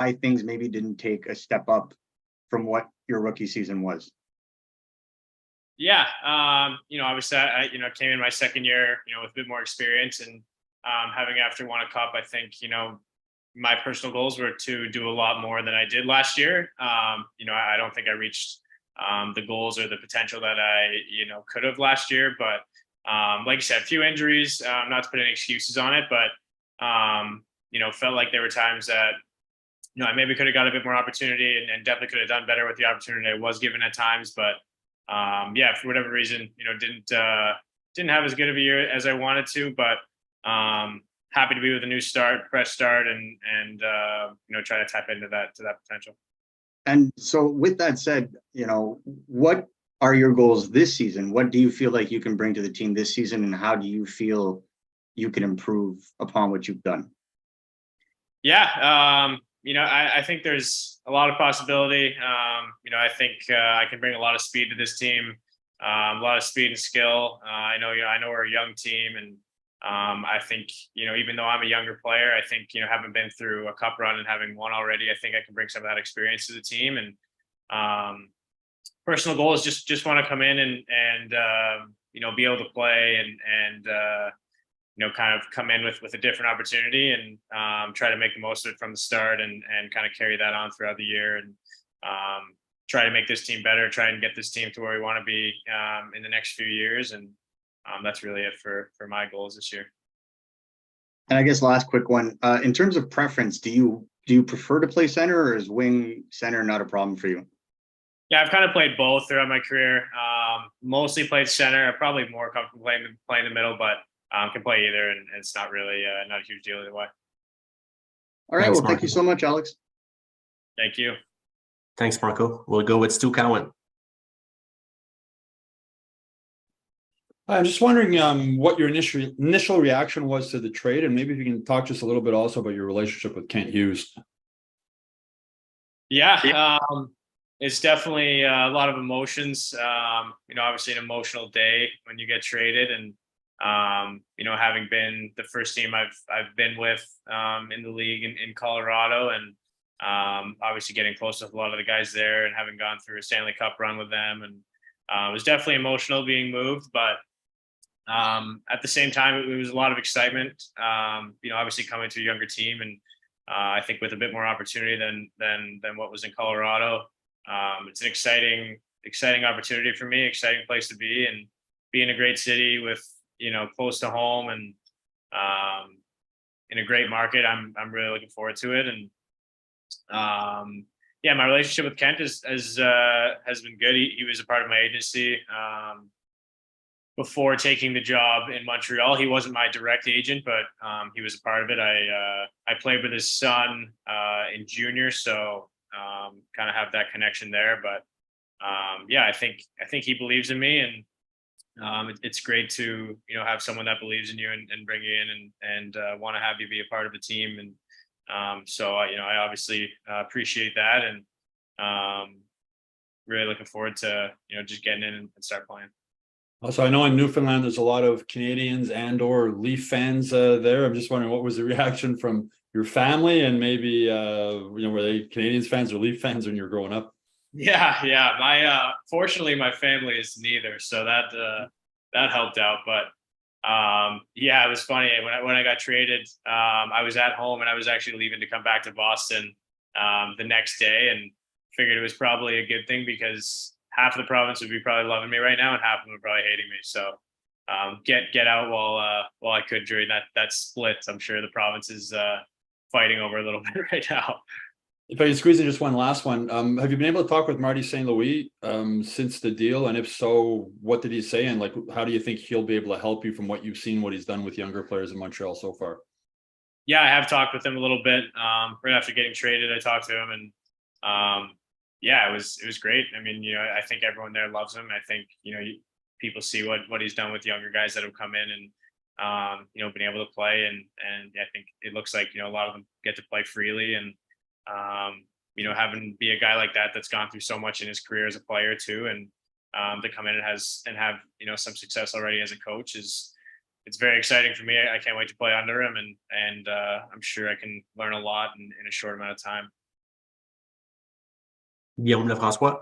why things maybe didn't take a step up from what your rookie season was? Yeah, obviously, came in my second year, with a bit more experience, and having after won a cup, I think, my personal goals were to do a lot more than I did last year. I don't think I reached the goals or the potential that I, could have last year. But like you said, a few injuries, not to put any excuses on it, but, felt like there were times that, I maybe could have got a bit more opportunity and definitely could have done better with the opportunity I was given at times. But yeah, for whatever reason, didn't have as good of a year as I wanted to, but happy to be with a new start, fresh start, and try to tap into that potential. And so, with that said, what are your goals this season? What do you feel like you can bring to the team this season, and how do you feel you can improve upon what you've done? Yeah, I think there's a lot of possibility. I think I can bring a lot of speed to this team, a lot of speed and skill. I know we're a young team, and I think, even though I'm a younger player, I think, having been through a cup run and having won already, I think I can bring some of that experience to the team. And personal goal is just want to come in and be able to play and kind of come in with a different opportunity and try to make the most of it from the start and kind of carry that on throughout the year and try to make this team better, try and get this team to where we want to be in the next few years. And that's really it for my goals this year. And I guess last quick one, in terms of preference, do you prefer to play center, or is wing center not a problem for you? Yeah, I've kind of played both throughout my career. Mostly played center. I'm probably more comfortable playing the middle, but can play either, and it's not really not a huge deal either way. All right. Well, thank you so much, Alex. Thank you. Thanks, Marco. We'll go with Stu Cowan. I'm just wondering what your initial reaction was to the trade, and maybe if you can talk just a little bit also about your relationship with Kent Hughes. Yeah, it's definitely a lot of emotions. Obviously an emotional day when you get traded, and having been the first team I've been with in the league in Colorado, and obviously getting close with a lot of the guys there, and having gone through a Stanley Cup run with them, and it was definitely emotional being moved, but at the same time, it was a lot of excitement. Obviously coming to a younger team, and I think with a bit more opportunity than what was in Colorado. It's an exciting opportunity for me, exciting place to be, and be in a great city with close to home and in a great market. I'm really looking forward to it, and yeah, my relationship with Kent has been good. He was a part of my agency. Before taking the job in Montreal, he wasn't my direct agent, but he was a part of it. I played with his son in junior, so kind of have that connection there. But yeah, I think he believes in me, and it's great to have someone that believes in you and bring you in and want to have you be a part of the team. And so I obviously appreciate that, and really looking forward to just getting in and start playing. Also, I know in Newfoundland there's a lot of Canadians and/or Leaf fans there. I'm just wondering what was the reaction from your family, and maybe were they Canadians fans or Leaf fans when you were growing up? Yeah. My fortunately my family is neither, so that helped out. But yeah, it was funny when I got traded. I was at home and I was actually leaving to come back to Boston the next day, and figured it was probably a good thing because half of the province would be probably loving me right now, and half of them would probably hating me. So get out while I could during that split. I'm sure the province is fighting over a little bit right now. If I can squeeze in just one last one, have you been able to talk with Marty St. Louis since the deal? And if so, what did he say? And how do you think he'll be able to help you from what you've seen, what he's done with younger players in Montreal so far? Yeah, I have talked with him a little bit. Right after getting traded, I talked to him, and yeah, it was great. I mean, I think everyone there loves him. I think, people see what he's done with younger guys that have come in and, been able to play. And I think it looks like, a lot of them get to play freely, and, having be a guy like that that's gone through so much in his career as a player too. And, to come in and have, some success already as a coach it's very exciting for me. I can't wait to play under him, and I'm sure I can learn a lot in a short amount of time. Guillaume Lefrançois.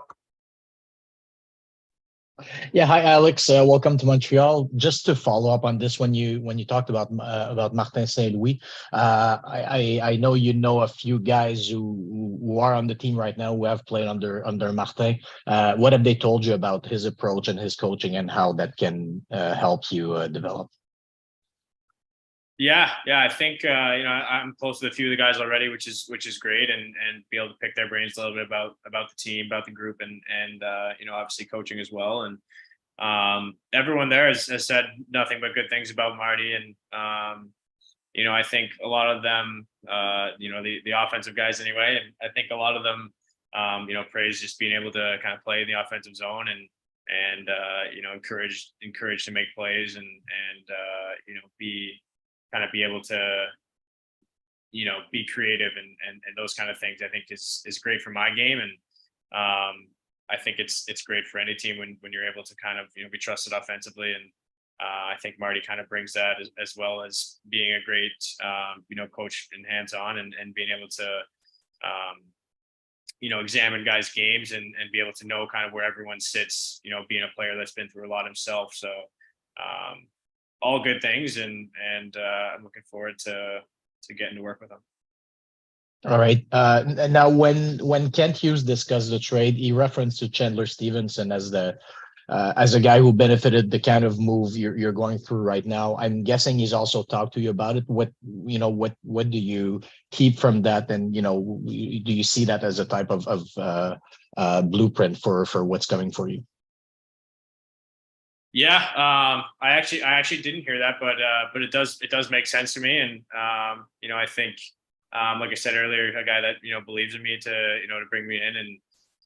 Yeah, hi Alex. Welcome to Montreal. Just to follow up on this, when you talked about Martin Saint Louis, I know you know a few guys who are on the team right now who have played under Martin. What have they told you about his approach and his coaching and how that can help you develop? Yeah, I think I'm close to a few of the guys already, which is great, and be able to pick their brains a little bit about the team, about the group, and obviously coaching as well. And everyone there has said nothing but good things about Marty, and I think a lot of them, the offensive guys anyway, and I think a lot of them, praise just being able to kind of play in the offensive zone and encouraged to make plays and be able to be creative and those kind of things. I think is great for my game, and I think it's great for any team when you're able to kind of be trusted offensively. And I think Marty kind of brings that as well as being a great coach and hands-on and being able to examine guys' games and be able to know kind of where everyone sits, being a player that's been through a lot himself. So all good things, and I'm looking forward to getting to work with them. All right. Now, when Kent Hughes discussed the trade, he referenced to Chandler Stevenson as a guy who benefited the kind of move you're going through right now. I'm guessing he's also talked to you about it. What do you keep from that? And do you see that as a type of blueprint for what's coming for you? Yeah, I actually didn't hear that, but it does make sense to me, and I think, like I said earlier, a guy that believes in me to bring me in and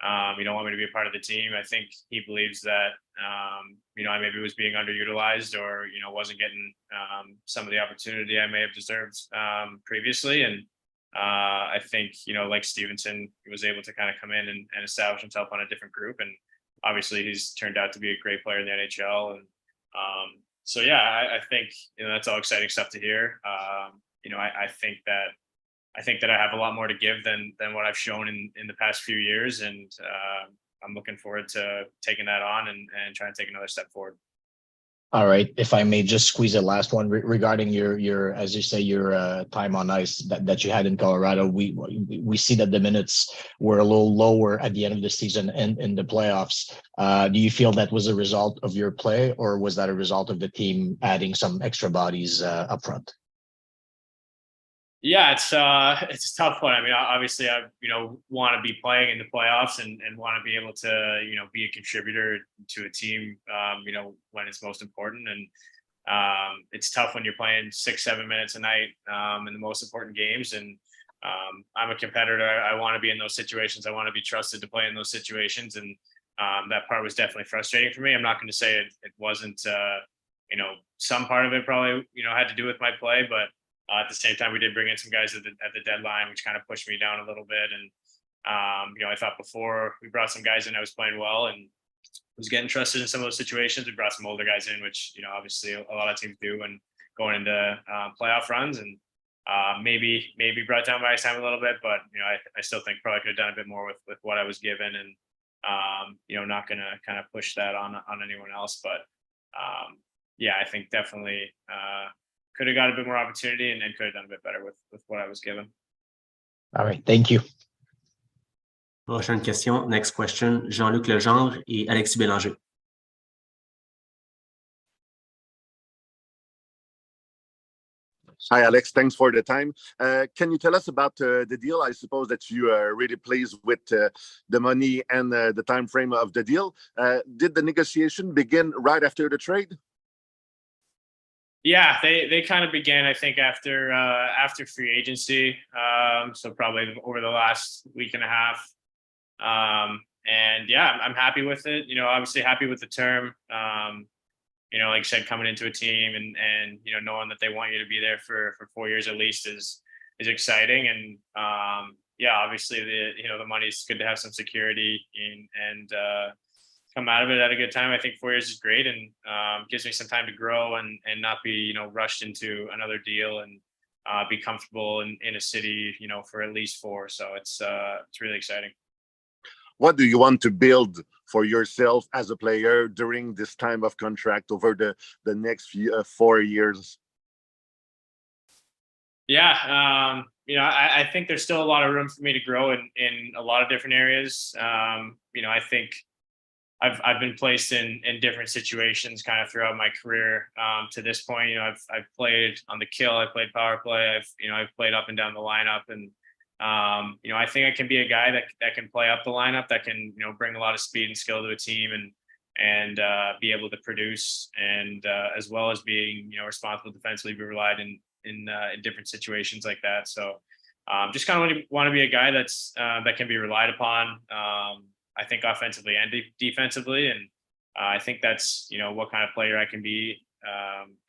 want me to be a part of the team. I think he believes that I maybe was being underutilized or wasn't getting some of the opportunity I may have deserved previously, and I think like Stevenson, he was able to kind of come in and establish himself on a different group, and obviously he's turned out to be a great player in the NHL. And so yeah, I think that's all exciting stuff to hear. I think that I have a lot more to give than what I've shown in the past few years, and I'm looking forward to taking that on and trying to take another step forward. All right. If I may just squeeze a last one regarding your, as you say, your time on ice that you had in Colorado. We see that the minutes were a little lower at the end of the season and in the playoffs. Do you feel that was a result of your play, or was that a result of the team adding some extra bodies up front? Yeah, it's a tough one. I mean, obviously, I want to be playing in the playoffs and want to be able to be a contributor to a team when it's most important. And it's tough when you're playing 6-7 minutes a night in the most important games. And I'm a competitor. I want to be in those situations. I want to be trusted to play in those situations. And that part was definitely frustrating for me. I'm not going to say it wasn't. Some part of it probably had to do with my play, but at the same time, we did bring in some guys at the deadline, which kind of pushed me down a little bit. And, I thought before we brought some guys in, I was playing well and was getting trusted in some of those situations. We brought some older guys in, which, obviously a lot of teams do when going into playoff runs, and maybe brought down my ice time a little bit. But, I still think probably could have done a bit more with what I was given, and, not going to kind of push that on anyone else. But, yeah, I think definitely could have got a bit more opportunity and could have done a bit better with what I was given. All right. Thank you. Prochaine question. Next question. Jean-Luc Legendre et Alexis Bélanger. Hi, Alex. Thanks for the time. Can you tell us about the deal? I suppose that you are really pleased with the money and the time frame of the deal. Did the negotiation begin right after the trade? Yeah, they kind of began, I think, after free agency. So probably over the last week and a half. And yeah, I'm happy with it. Obviously happy with the term. Like I said, coming into a team and knowing that they want you to be there for 4 years at least is exciting. And yeah, obviously the money's good to have some security and come out of it at a good time. I think 4 years is great, and gives me some time to grow and not be rushed into another deal, and be comfortable in a city for at least 4. So it's really exciting. what do you want to build for yourself as a player during this time of contract over the next 4 years? Yeah, I think there's still a lot of room for me to grow in a lot of different areas. I think I've been placed in different situations kind of throughout my career to this point. I've played on the kill, I played power play, I've played up and down the lineup, and I think I can be a guy that can play up the lineup, that can bring a lot of speed and skill to a team, and be able to produce, and as well as being responsible defensively, be relied in different situations like that. So just kind of want to be a guy that can be relied upon. I think offensively and defensively, and I think that's what kind of player I can be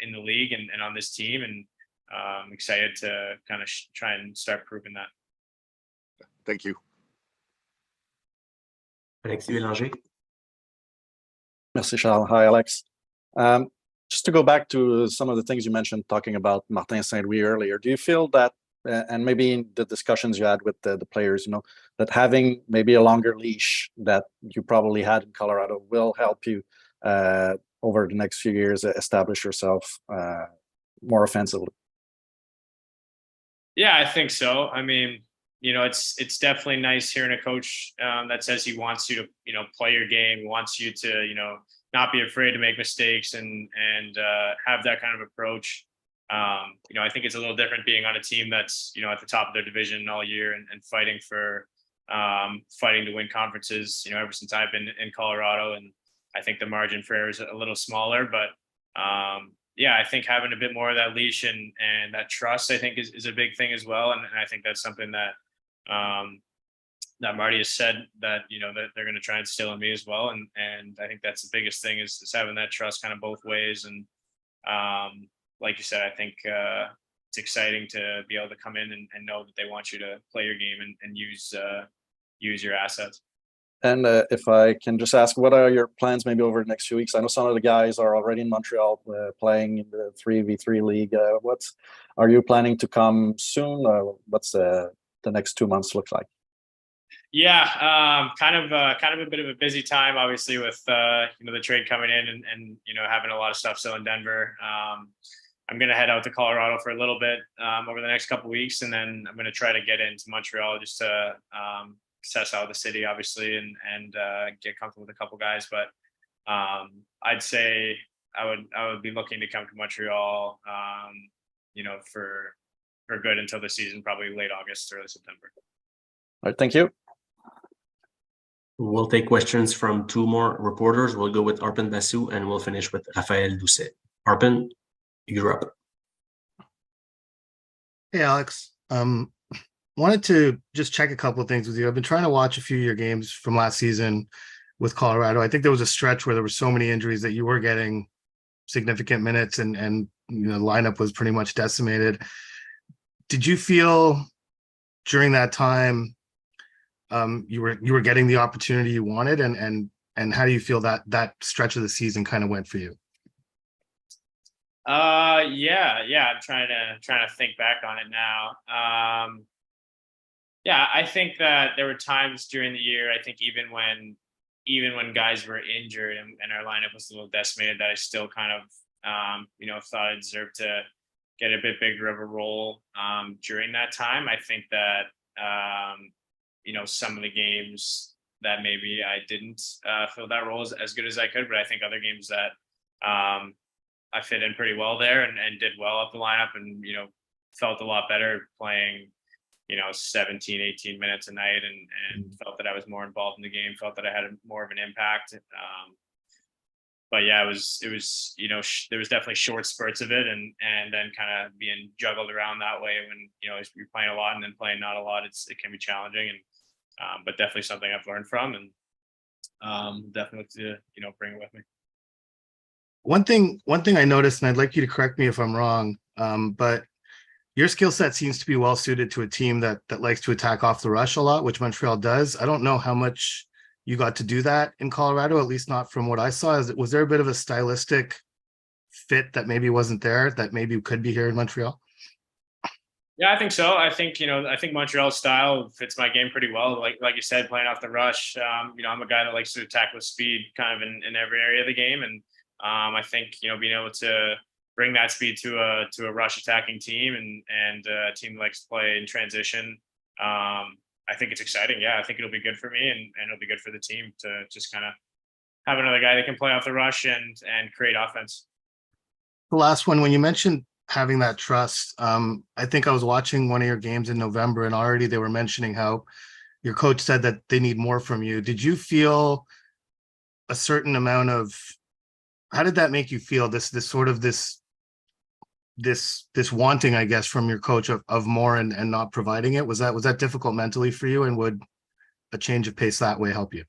in the league and on this team, and I'm excited to kind of try and start proving that. Thank you. Alexis Bélanger. Merci, Charles. Hi, Alex. Just to go back to some of the things you mentioned, talking about Martin Saint-Louis earlier, do you feel that, and maybe in the discussions you had with the players, that having maybe a longer leash that you probably had in Colorado will help you over the next few years establish yourself more offensively? Yeah, I think so. I mean, it's definitely nice hearing a coach that says he wants you to, play your game, wants you to, not be afraid to make mistakes, and have that kind of approach. I think it's a little different being on a team that's, at the top of their division all year, and fighting to win conferences, ever since I've been in Colorado. And I think the margin for error is a little smaller, but yeah, I think having a bit more of that leash and that trust, I think is a big thing as well. And I think that's something that Marty has said that, that they're going to try and instill in me as well. And I think that's the biggest thing is having that trust kind of both ways. And like you said, I think it's exciting to be able to come in and know that they want you to play your game and use your assets. And if I can just ask, what are your plans maybe over the next few weeks? I know some of the guys are already in Montreal playing in the 3v3 league. Are you planning to come soon? What's the next 2 months look like? Yeah, kind of a bit of a busy time, obviously, with the trade coming in and having a lot of stuff still in Denver. I'm going to head out to Colorado for a little bit over the next couple of weeks, and then I'm going to try to get into Montreal just to assess out the city, obviously, and get comfortable with a couple guys. But I'd say I would be looking to come to Montreal, for good until the season, probably late August, early September. All right, thank you. We'll take questions from two more reporters. We'll go with Arpin Basu, and we'll finish with Raphaël Doucet. Arpin, you're up. Hey, Alex. Wanted to just check a couple of things with you. I've been trying to watch a few of your games from last season with Colorado. I think there was a stretch where there were so many injuries that you were getting significant minutes, and the lineup was pretty much decimated. Did you feel during that time you were getting the opportunity you wanted, and how do you feel that stretch of the season kind of went for you? Yeah. I'm trying to think back on it now. Yeah, I think that there were times during the year, I think even when guys were injured and our lineup was a little decimated, that I still kind of, thought I deserved to get a bit bigger of a role during that time. I think that, some of the games that maybe I didn't fill that role as good as I could, but I think other games that I fit in pretty well there and did well up the lineup, and, felt a lot better playing 17, 18 minutes a night, and felt that I was more involved in the game, felt that I had more of an impact. But yeah, it was, there was definitely short spurts of it, and then kind of being juggled around that way when, you're playing a lot and then playing not a lot, it can be challenging, and but definitely something I've learned from, and definitely to, bring it with me. One thing I noticed, and I'd like you to correct me if I'm wrong, but your skill set seems to be well suited to a team that likes to attack off the rush a lot, which Montreal does. I don't know how much you got to do that in Colorado, at least not from what I saw. Was there a bit of a stylistic fit that maybe wasn't there, that maybe could be here in Montreal? Yeah, I think so. I think, I think Montreal's style fits my game pretty well. Like you said, playing off the rush. I'm a guy that likes to attack with speed kind of in every area of the game. And I think, being able to bring that speed to a rush attacking team and a team that likes to play in transition. I think it's exciting. Yeah, I think it'll be good for me and it'll be good for the team to just kind of have another guy that can play off the rush and create offense. The last one, when you mentioned having that trust, I think I was watching one of your games in November and already they were mentioning how your coach said that they need more from you. Did you feel a certain amount of, how did that make you feel? This wanting, I guess, from your coach of more and not providing it? Was that difficult mentally for you? And would a change of pace that way help you?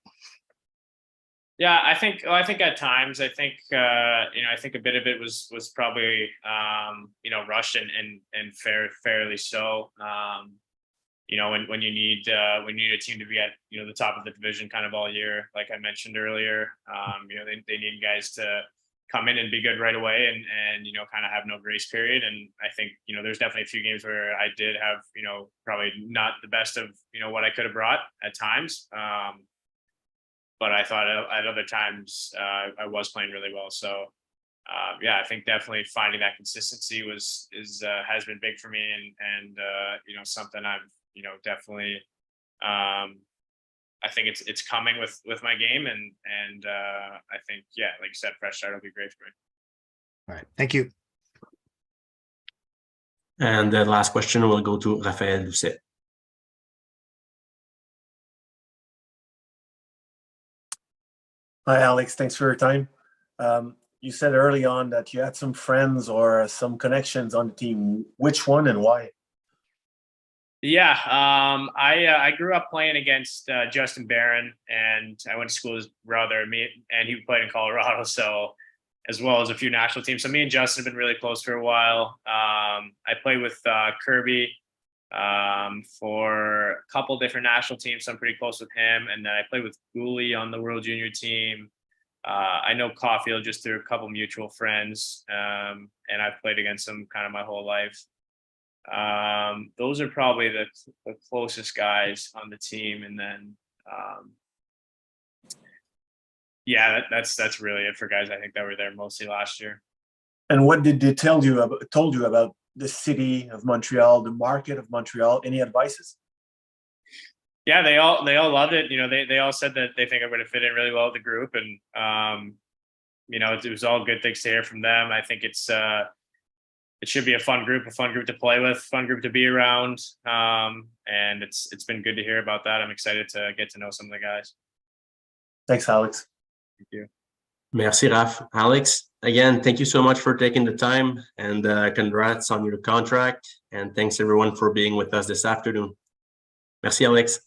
Yeah, I think at times, I think a bit of it was probably rushed and fairly so. When you need a team to be at the top of the division kind of all year, like I mentioned earlier, they need guys to come in and be good right away and kind of have no grace period. And I think there's definitely a few games where I did have probably not the best of what I could have brought at times. But I thought at other times I was playing really well. So I think definitely finding that consistency has been big for me and something I've definitely I think it's coming with my game and I think like you said, fresh start will be great for me. All right, thank you. And the last question will go to Raphaël Doucet. Hi, Alex. Thanks for your time. You said early on that you had some friends or some connections on the team. Which one and why? Yeah, I grew up playing against Justin Barron, and I went to school with his brother. And he played in Colorado, so as well as a few national teams. So me and Justin have been really close for a while. I played with Kirby for a couple different national teams, so I'm pretty close with him. And then I played with Gooley on the World Junior team. I know Caulfield just through a couple mutual friends, and I've played against him kind of my whole life. Those are probably the closest guys on the team, and then that's really it for guys I think that were there mostly last year. And what did they told you about the city of Montreal, the market of Montreal? Any advices? Yeah, they all loved it. They all said that they think I'm going to fit in really well with the group, and it was all good things to hear from them. I think it should be a fun group to play with, fun group to be around, and it's been good to hear about that. I'm excited to get to know some of the guys. Thanks, Alex. Thank you. Merci, Raf. Alex, again, thank you so much for taking the time and congrats on your contract. And thanks everyone for being with us this afternoon. Merci, Alex.